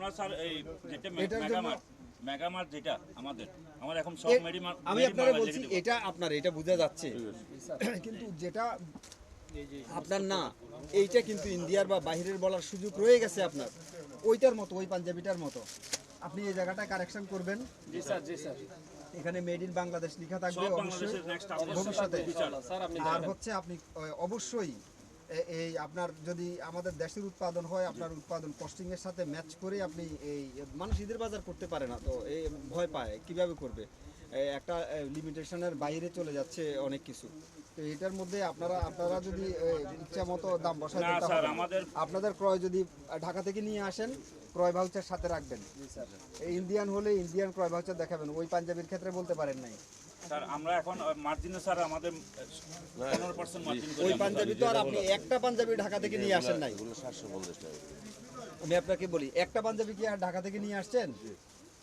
আমরা স্যার এই যেটা মেগামার্ট যেটা আমাদের এখন সব আমি আপনারা বলছি এটা আপনার এটা বোঝা যাচ্ছে কিন্তু যেটা আপনার না এইটা কিন্তু ইন্ডিয়ার বা বাইরের বলার সুযোগ রয়ে গেছে আপনার ওইটার মতো ওই পাঞ্জাবিটার মতো আপনি এই জায়গাটা কারেকশন করবেন। জি স্যার এখানে মেড ইন বাংলাদেশ লেখা থাকবে অবশ্যই ভবিষ্যতে। আর হচ্ছে আপনি অবশ্যই এই আপনার যদি আমাদের দেশের উৎপাদন হয় আপনার উৎপাদন কস্টিং এর সাথে ম্যাচ করে আপনি এই মানুষ ঈদের বাজার করতে পারে না তো এই ভয় পায় কিভাবে করবে একটা লিমিটেশনের বাইরে চলে যাচ্ছে অনেক কিছু তো এটার মধ্যে আপনারা যদি ইচ্ছা মতো দাম বসায় দিতে পারেন আপনাদের ক্রয় যদি ঢাকা থেকে নিয়ে আসেন ক্রয় ভাউচার সাথে রাখবেন। ইন্ডিয়ান হলে ইন্ডিয়ান ক্রয় ভাউচার দেখাবেন ওই পাঞ্জাবির ক্ষেত্রে বলতে পারেন নাই স্যার আমরা এখন মার্জিনে স্যার আমাদের 15% মার্জিন ওই পাঞ্জাবি তো আর আপনি একটা পাঞ্জাবি ঢাকা থেকে নিয়ে আসেন নাই 750 টাকা আমি আপনাকে বলি একটা পাঞ্জাবি কি আর ঢাকা থেকে নিয়ে আসছেন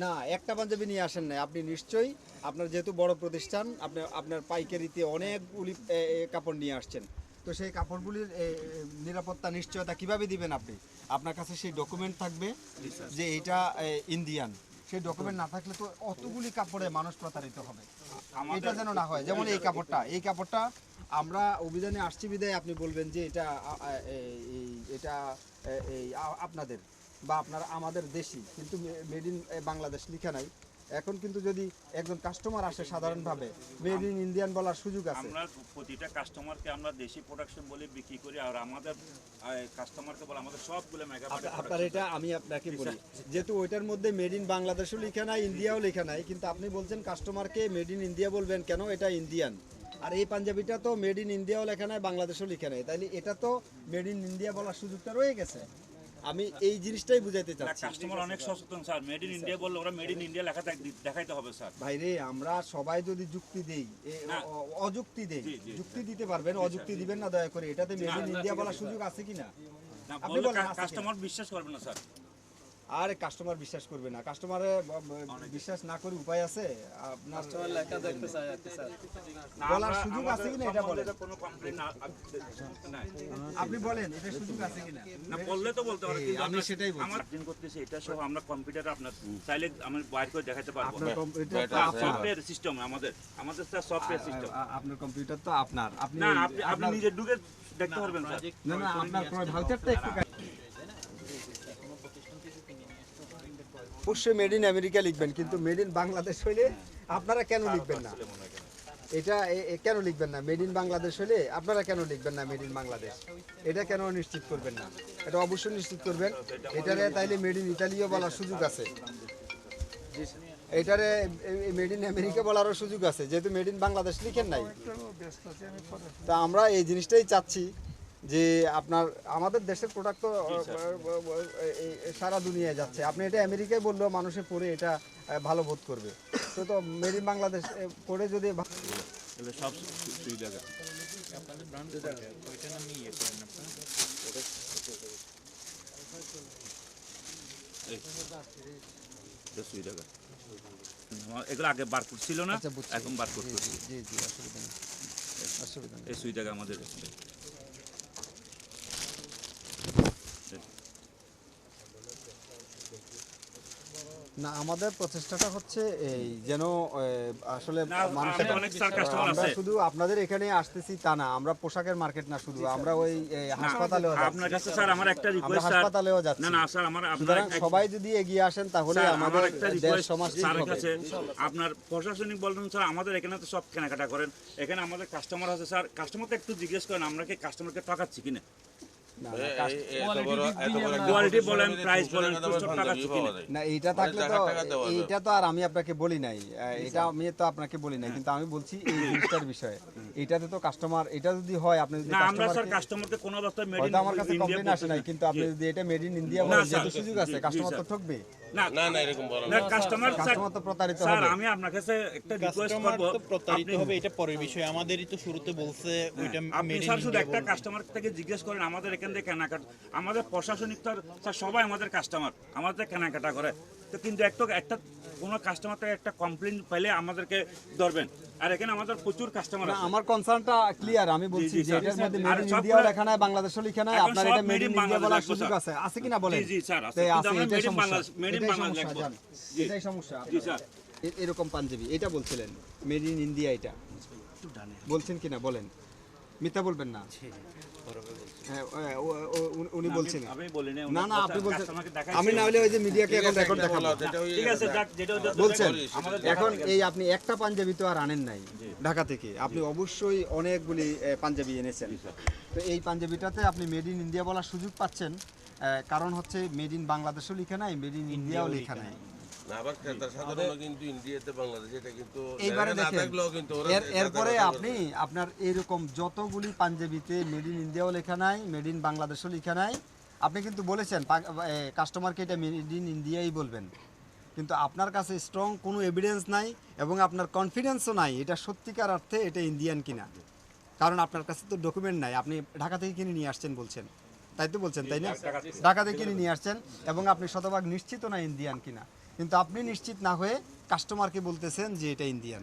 না একটা পাঞ্জাবি নিয়ে আসেন নাই আপনি নিশ্চয়ই আপনার যেহেতু বড় প্রতিষ্ঠান আপনার পাইকারিতে অনেকগুলি কাপড় নিয়ে আসছেন তো সেই কাপড়গুলির নিরাপত্তা নিশ্চয়তা কিভাবে দিবেন আপনি আপনার কাছে সেই ডকুমেন্ট থাকবে যে এটা ইন্ডিয়ান সেই ডকুমেন্ট না থাকলে তো অতগুলি কাপড়ে মানুষ প্রতারিত হবে এটা যেন না হয় যেমন এই কাপড়টা আমরা অভিযানে আসছি বিদায় আপনি বলবেন যে এটা আপনাদের বা আপনারা আমাদের দেশি কিন্তু মেড ইন বাংলাদেশ লেখা নাই এখন কিন্তু যদি একজন কাস্টমার আসে সাধারণভাবে মেড ইন ইন্ডিয়ান বলার সুযোগ আছে আমরা প্রতিটা কাস্টমারকে আমরা দেশি প্রোডাকশন বলে বিক্রি করি আর আমাদের কাস্টমারকে বলে আমাদের সবগুলো আপনার এটা আমি আপনাকে বলি যেহেতু ওইটার মধ্যে মেড ইন বাংলাদেশও লেখা নাই ইন্ডিয়াও লেখা নাই কিন্তু আপনি বলছেন কাস্টমারকে মেড ইন ইন্ডিয়া বলবেন কেন এটা ইন্ডিয়ান আর এই পাঞ্জাবিটা তো মেড ইন ইন্ডিয়াও লেখা নাই বাংলাদেশও লেখা নাই তাইলে এটা তো মেড ইন ইন্ডিয়া বলার সুযোগটা রয়ে গেছে আমি এই জিনিসটাই বুঝাইতে চাচ্ছি কাস্টমার অনেক সচেতন স্যার মেড ইন ইন্ডিয়া বললে ওরা মেড ইন ইন্ডিয়া লেখা দেখাইতে হবে স্যার ভাই রে আমরা সবাই যদি যুক্তি দেই অযুক্তি দেই যুক্তি দিতে পারবেন অযুক্তি দিবেন না দয়া করে এটাতে মেড ইন ইন্ডিয়া বলার সুযোগ আছে কিনা আপনি বলেন কাস্টমার বিশ্বাস করবে না স্যার আরে কাস্টমার বিশ্বাস করবে না কাস্টমারে বিশ্বাস না করে উপায় আছে আপনার কাস্টমার লেখা দেখতে চাই আর কি স্যার বলার সুযোগ আছে কিনা এটা বলেন কোনো কমপ্লেইন না আপনি বলেন এটা সুযোগ আছে কিনা না বললে তো বলতে পারে কিন্তু আমি সেটাই বলছি মার্জিন করতেছি এটা সব আমরা কম্পিউটারে আপনার চাইলে আমি বাইরে করে দেখাতে পারবো আপনার কম্পিউটার সফটওয়্যার সিস্টেম আমাদের স্যার সফটওয়্যার সিস্টেম আপনার কম্পিউটার তো আপনার আপনি না আপনি নিজে ঢুকে দেখতে পারবেন স্যার না না আপনার ক্রয় ভাউচারটা একটু অবশ্যই মেড ইন আমেরিকা লিখবেন কিন্তু মেড ইন বাংলাদেশ হইলে আপনারা কেন লিখবেন না এটা কেন লিখবেন না মেড ইন বাংলাদেশ হলে আপনারা কেন লিখবেন না মেড ইন বাংলাদেশ এটা কেন নিশ্চিত করবেন না এটা অবশ্যই নিশ্চিত করবেন এটারে তাইলে মেড ইন ইতালিও বলার সুযোগ আছে এটারে মেড ইন আমেরিকা বলারও সুযোগ আছে যেহেতু মেড ইন বাংলাদেশ লিখেন নাই তা আমরা এই জিনিসটাই চাচ্ছি যে আপনার আমাদের দেশের প্রোডাক্ট তো সারা দুনিয়ায় যাচ্ছে আপনি এটা আমেরিকায় বললেও মানুষে পড়ে এটা ভালো বোধ করবে তো তো মেড ইন বাংলাদেশ পড়ে যদি সব সুবিধা আপনাদের ব্র্যান্ড ওইটা নাম নিয়ে করেন আপনারা সুবিধা এগুলো আগে বারকোড ছিল না এখন বারকোড করছি জি জি অসুবিধা নেই এই সুবিধা আমাদের না আমাদের প্রচেষ্টাটা হচ্ছে এই যেন আসলে আমরা শুধু আপনাদের এখানে আসতেছি তা না আমরা পোশাকের মার্কেট না শুধু আমরা ওই হাসপাতালেও যাচ্ছি আপনার কাছে স্যার আমার একটা রিকোয়েস্ট স্যার হাসপাতালেও যাচ্ছি না না স্যার আমার সুতরাং সবাই যদি এগিয়ে আসেন তাহলে আমাদের দেশ সমাজ ঠিক হবে আপনার প্রশাসনিক বলবেন স্যার আমাদের এখানে তো সব কেনাকাটা করেন এখানে আমাদের কাস্টমার আছে স্যার কাস্টমারকে একটু জিজ্ঞেস করেন আমরা কি কাস্টমারকে ঠকাচ্ছি কিনা কোয়ালিটি বলেন প্রাইস বলেন না এইটা থাকলে তো এইটা তো আর আমি আপনাকে বলি নাই এটা আমি তো আপনাকে বলি নাই কিন্তু আমি বলছি এই জিনিসটার বিষয়ে এটাতে তো কাস্টমার এটা যদি হয় আপনি যদি কাস্টমারকে কোনো অবস্থায় মেড ইন আমার কাছে কমপ্লেইন আসে নাই কিন্তু আপনি যদি এটা মেড ইন ইন্ডিয়া বলেন যেহেতু সুযোগ আছে কাস্টমার তো ঠকবে না না এরকম বলেন না কাস্টমার তো প্রতারিত হবে স্যার আমি আপনার কাছে একটা রিকোয়েস্ট করব প্রতারিত হবে এটা পরের বিষয় আমাদেরই তো শুরুতে বলছে ওইটা মেড ইন শুধু একটা কাস্টমার থেকে জিজ্ঞেস করেন আমাদের এখান থেকে কেনাকাটা আমাদের প্রশাসনিক তো স্যার সবাই আমাদের কাস্টমার আমাদের কেনাকাটা করে তো কিন্তু একটা কোনো কাস্টমার থেকে একটা কমপ্লেইন পেলে আমাদেরকে ধরবেন আর এখানে আমাদের প্রচুর কাস্টমার না, আছে। আমার কনসার্নটা ক্লিয়ার। আমি বলছি জি, যে স্যার। এটার মধ্যে আর মেড ইন সবগুলা- ইন্ডিয়া লেখা নাই, বাংলাদেশও লেখা নাই, এখন আপনার সব এটা made made in in India বলার বাংলাদেশ সুযোগ আছে। আছে কিনা বলেন? জি, জি, স্যার, আছে। তাই কিন্তু আছে, আমরা এটাই made in সমস্যা। বাংলাদেশ- made in এটাই বাংলাদেশ সমস্যা, লিখবো। জান। জি। এটাই সমস্যা। জি, স্যার। এরকম পাঞ্জাবি এটা বলছিলেন মেড ইন ইন্ডিয়া, এটা বলছেন কিনা বলেন, মিথ্যা বলবেন না। হ্যাঁ, উনি বলছেন। আমি বলিনি, না উনি না, কথা আপনি বলছেন। কাস্টমারকে দেখাইছি। আমি না হলে ওই যে মিডিয়াকে এখন রেকর্ড দেখাবো। ঠিক আছে, যাক, যেটা হচ্ছে বলছেন আমাদের এখন এই আপনি একটা পাঞ্জাবি তো আর আনেন নাই ঢাকা থেকে, আপনি অবশ্যই অনেকগুলি পাঞ্জাবি এনেছেন। তো এই পাঞ্জাবিটাতে আপনি মেড ইন ইন্ডিয়া বলার সুযোগ পাচ্ছেন, কারণ হচ্ছে মেড ইন বাংলাদেশও লেখা নাই, মেড ইন ইন্ডিয়াও লেখা নাই। না, আবার ক্রেতা সাধারণ কিন্তু ইন্ডিয়াতে বাংলাদেশ এটা কিন্তু এইবারে জায়গা না দেখেন থাকলেও কিন্তু ওরা এরপরে আপনি আপনার এরকম যতগুলি পাঞ্জাবিতে মেড ইন ইন্ডিয়াও লেখা নাই, মেড ইন বাংলাদেশও লেখা নাই, আপনি কিন্তু বলেছেন কাস্টমারকে এটা মেড ইন ইন্ডিয়াই বলবেন, কিন্তু আপনার কাছে স্ট্রং কোনো এভিডেন্স নাই এবং আপনার কনফিডেন্সও নাই এটা সত্যিকার অর্থে এটা ইন্ডিয়ান কিনা, কারণ আপনার কাছে তো ডকুমেন্ট নাই। আপনি ঢাকা থেকে কিনে নিয়ে আসছেন বলছেন, তাই তো বলছেন, তাই না? ঢাকা থেকে কিনে নিয়ে আসছেন এবং আপনি শতভাগ নিশ্চিত না ইন্ডিয়ান কিনা, কিন্তু আপনি নিশ্চিত না হয়ে কাস্টমারকে বলতেছেন যে এটা ইন্ডিয়ান।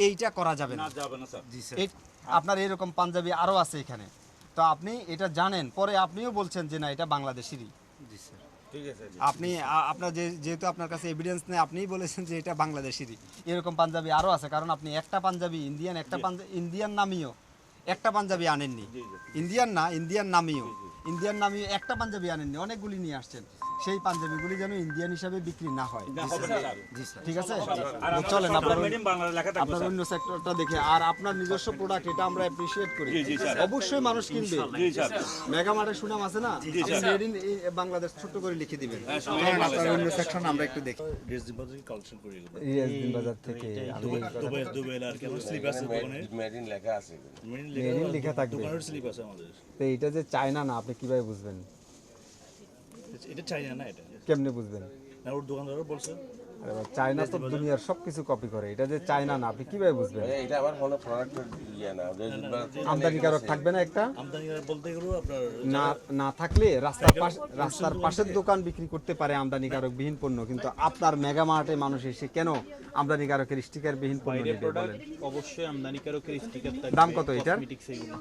এইটা করা যাবে না। না যাবে না স্যার। আপনার এরকম পাঞ্জাবি আরও আছে এখানে, তো আপনি এটা জানেন, পরে আপনিও বলছেন যে না এটা বাংলাদেশেরই। ঠিক আছে। আপনি আপনার যেহেতু আপনার কাছে এভিডেন্স নেই, আপনিই বলেছেন যে এটা বাংলাদেশেরই। এরকম পাঞ্জাবি আরও আছে, কারণ আপনি একটা পাঞ্জাবি ইন্ডিয়ান, একটা ইন্ডিয়ান নামিও একটা পাঞ্জাবি আনেননি, ইন্ডিয়ান না ইন্ডিয়ান নামিও একটা পাঞ্জাবি আনেননি, অনেকগুলি নিয়ে আসছেন। সেই পাঞ্জাবিগুলি যেন ইন্ডিয়ান হিসাবে বিক্রি না হয়। না, হবে না, স্যার। ঠিক আছে, আর আমরা চলেন সব আপনার made in বাংলাদেশ লেখা থাকবে, আপনার স্যার। অন্য সেক্টরটা দেখে, আর আপনার নিজস্ব প্রোডাক্ট এটা আমরা অ্যাপ্রিশিয়েট করি। জি, জি, স্যার। অবশ্যই মানুষ কিনবে। জি, স্যার। মেগামার্টের সুনাম আছে না, জি, স্যার। মেড ইন বাংলাদেশ ছোট্ট করে লিখে দিবেন। হ্যাঁ, সব চলেন আপনার অন্য সেকশন আমরা একটু দেখি। কালেকশন করি এগুলো। রিয়াজ দিন বাজার থেকে দুবাই আর কি আমার স্লিপ আছে দোকানে, মেড ইন লেখা আছে কিন্তু। মেইন মেড ইন লেখা থাকবে। দোকানের স্লিপ আছে আমাদের। তো এটা যে চায়না না, আপনি কিভাবে বুঝবেন? এটা চাইনা না, এটা কেমনে বুঝবেন? না, ওর দোকানদারও বলছে। আরে বাবা, চায়না তো দুনিয়ার সবকিছু কপি করে, এটা যে চায়না না আপনি কিভাবে বুঝবেন? এটা আবার কোনো প্রোডাক্টের ইয়ে না, ওদের আমদানিকারক থাকবে না একটা? আমদানি বলতে গেলেও আপনার না না থাকলে রাস্তার পাশের দোকান বিক্রি করতে পারে আমদানিকারক বিহীন পণ্য, কিন্তু আপনার মেগামার্টে মানুষ এসে কেন আমদানিকারকের স্টিকার বিহীন পণ্য বাইরের নেবে প্রোডাক্ট বলেন? অবশ্যই আমদানিকারকের স্টিকার থাকবে। দাম কত এটার? Cosmetics এগুলো।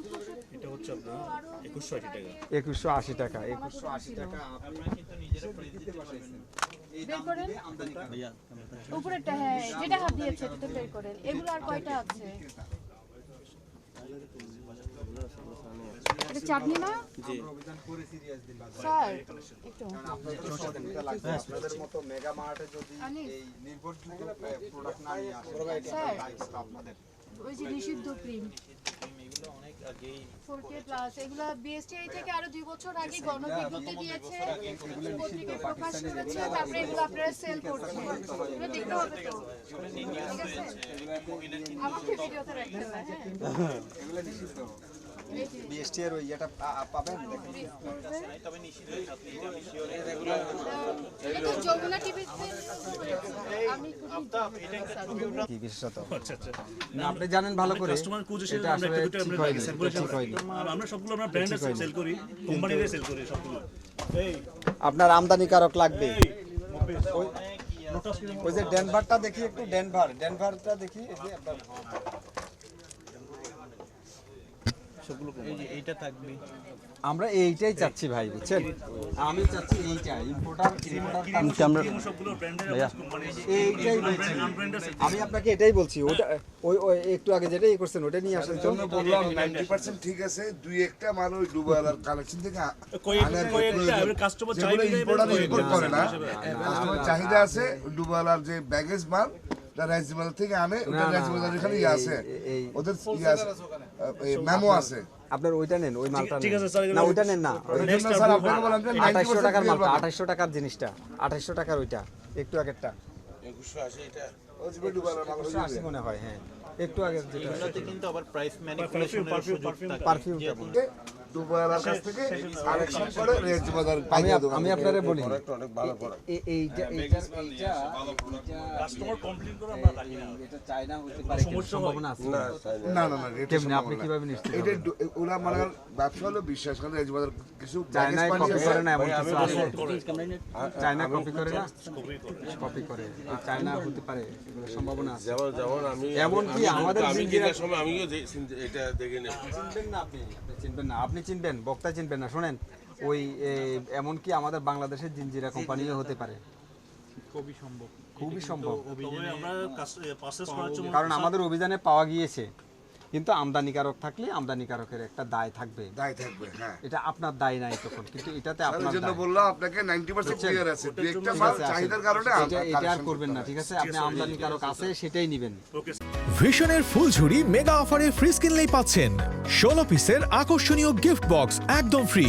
এটা হচ্ছে আপনার 2180 টাকা। 2180 টাকা। 2180 টাকা আপনি দিতে পারতেছেন। এই দাম দিবে আমদানিকারক। উপরেরটা হ্যাঁ, যেটা হাত দিয়েছে এটা বের করেন। এগুলো আর কয়টা আছে? এটা চাটনি না? আমরা অভিযান করেছি রিয়াজ দিন বাজার। স্যার একটু আপনাদের সচেতনতা লাগবে। আপনাদের মতো মেগা মার্টে যদি এই নির্ভরযোগ্য প্রোডাক্ট না নিয়ে আসে, স্যার দায়িত্ব আপনাদের। ওই যে নিষিদ্ধ ক্রিম এগুলো অনেক আগেই 4K প্লাস এগুলো বিএসটিআই থেকে আরো 2 বছর আগে গণবিজ্ঞপ্তি দিয়েছে, পত্রিকায় প্রকাশ করেছে, তারপরে এগুলো আপনারা সেল করছেন। এগুলো দেখতে হবে তো, ঠিক আছে? আমাকে ভিডিওতে রাখতে হবে, হ্যাঁ? এগুলো নিষিদ্ধ। এই যে বিএসটি এর ওই এটা পাবেন দেখেন। তবে নিষিদ্ধ সাথে এটা আমি sure এটা তো যমুনা টিভিতে আমি কি বিশেষত? আচ্ছা আচ্ছা। না, আপনি জানেন ভালো করে কাস্টমার খুঁজে সে এটা আমরা আসলে একটা দুটো ঠিক আমরা হয়নি, স্যাম্পল ঠিক হয়নি। আমরা সবগুলো আমরা ব্র্যান্ডে সেল করি, কোম্পানিতে সেল করি সবগুলো। এই আপনার আমদানিকারক লাগবে। ওই- লোটাস ওই যে ডেনভারটা দেখি একটু, ডেনভারটা দেখি, এই যে আপনার এই যে এইটা থাকবে। আমরা এইটাই চাচ্ছি ভাই, বুঝছেন? আমি চাচ্ছি এইটা ইম্পোর্টার সবগুলো ব্র্যান্ডের কোম্পানি। এইটাই বলছি। আমি আপনাকে এটাই বলছি, ওটা ওই একটু আগে যেটা ই করছেন ওটা নিয়ে আসেন তো। জন্য বললাম 90% ঠিক আছে, দুই একটা মাল ওই ডুবালার কালেকশন থেকে কয়েকটা কাস্টমার যেগুলো চাইবে ইম্পোর্টার ইম্পোর্ট করে না, কাস্টমার চাহিদা আছে ডুবালার যে ব্যাগেজ মাল রাইস বাজার থেকে আনে, ওটা রাইস বাজার এখানে ইয়ে আছে, ওদের ইয়ে আছে, মেমো আছে। আপনার ওইটা নেন, ওই মালটা ঠিক নেন। আছে স্যার, না ওইটা নেন না, ওই জন্য স্যার আপনাকে বললাম যে 2800 টাকার 90% মালটা, clear 2800 টাকার জিনিসটা, 2800 টাকার ওইটা একটু আগেরটা 2180 এটা ওই যে ডুবালার মাল হয়ে 180 মনে হয়, হ্যাঁ একটু আগে যেটা এগুলোতে কিন্তু আবার প্রাইস ম্যানিপুলেশনের সুযোগ থাকে। পারফিউমটা ডুবালার কাছ থেকে কালেকশন করে রেঞ্জ বাজার পাইকারি দোকান আমি আপনারে বলি প্রোডাক্ট অনেক ভালো প্রোডাক্ট কাস্টমার কমপ্লেইন করে আমরা রাখি না এটা চায়না হতে পারে সম্ভাবনা আছে না চাই না না না এটা কেমনে আপনি সম্ভব না। কিভাবে নিশ্চিত এটা ওরা মানে ব্যবসা হলো বিশ্বাস করে রেঞ্জ বাজার কিছু চায়নায় baggage কপি পাঠিয়েছে। করে না এমন কিছু আছে না। চায়না কপি করে না কপি করে এই চায়না হতে পারে এগুলো সম্ভাবনা আছে যেমন যেমন আমি এমনকি আমি- আমাদের আমি জিঞ্জিরা- কেনার সময় আমিও এটা দেখে নেব চিনবেন না আপনি চিনবেন না আপনি চিনবেন বক্তা চিনবেন না শোনেন ওই এমনকি আমাদের বাংলাদেশের জিঞ্জিরা কোম্পানিও হতে পারে খুবই সম্ভব খুবই সম্ভব তবে আমরা পারচেজ করার জন্য কারণ আমাদের অভিযানে পাওয়া গিয়েছে কিন্তু আমদানিকারক থাকলে আমদানিকারকের একটা দায় থাকবে দায় থাকবে হ্যাঁ এটা আপনার দায় নাই তখন কিন্তু এটাতে তার আপনার জন্য দায়। বললাম আপনাকে 90% ক্লিয়ার আছে দু একটা ঠিক মাল আছে, আসেন। চাহিদার কারণে এটা আর করবেন না ঠিক আছে আপনি আমদানিকারক আছে সেটাই নেবেন ভিশনের ফুলঝুরি মেগা অফারে ফ্রিজ কিনলেই পাচ্ছেন 16 পিসের আকর্ষণীয় গিফট বক্স একদম ফ্রি।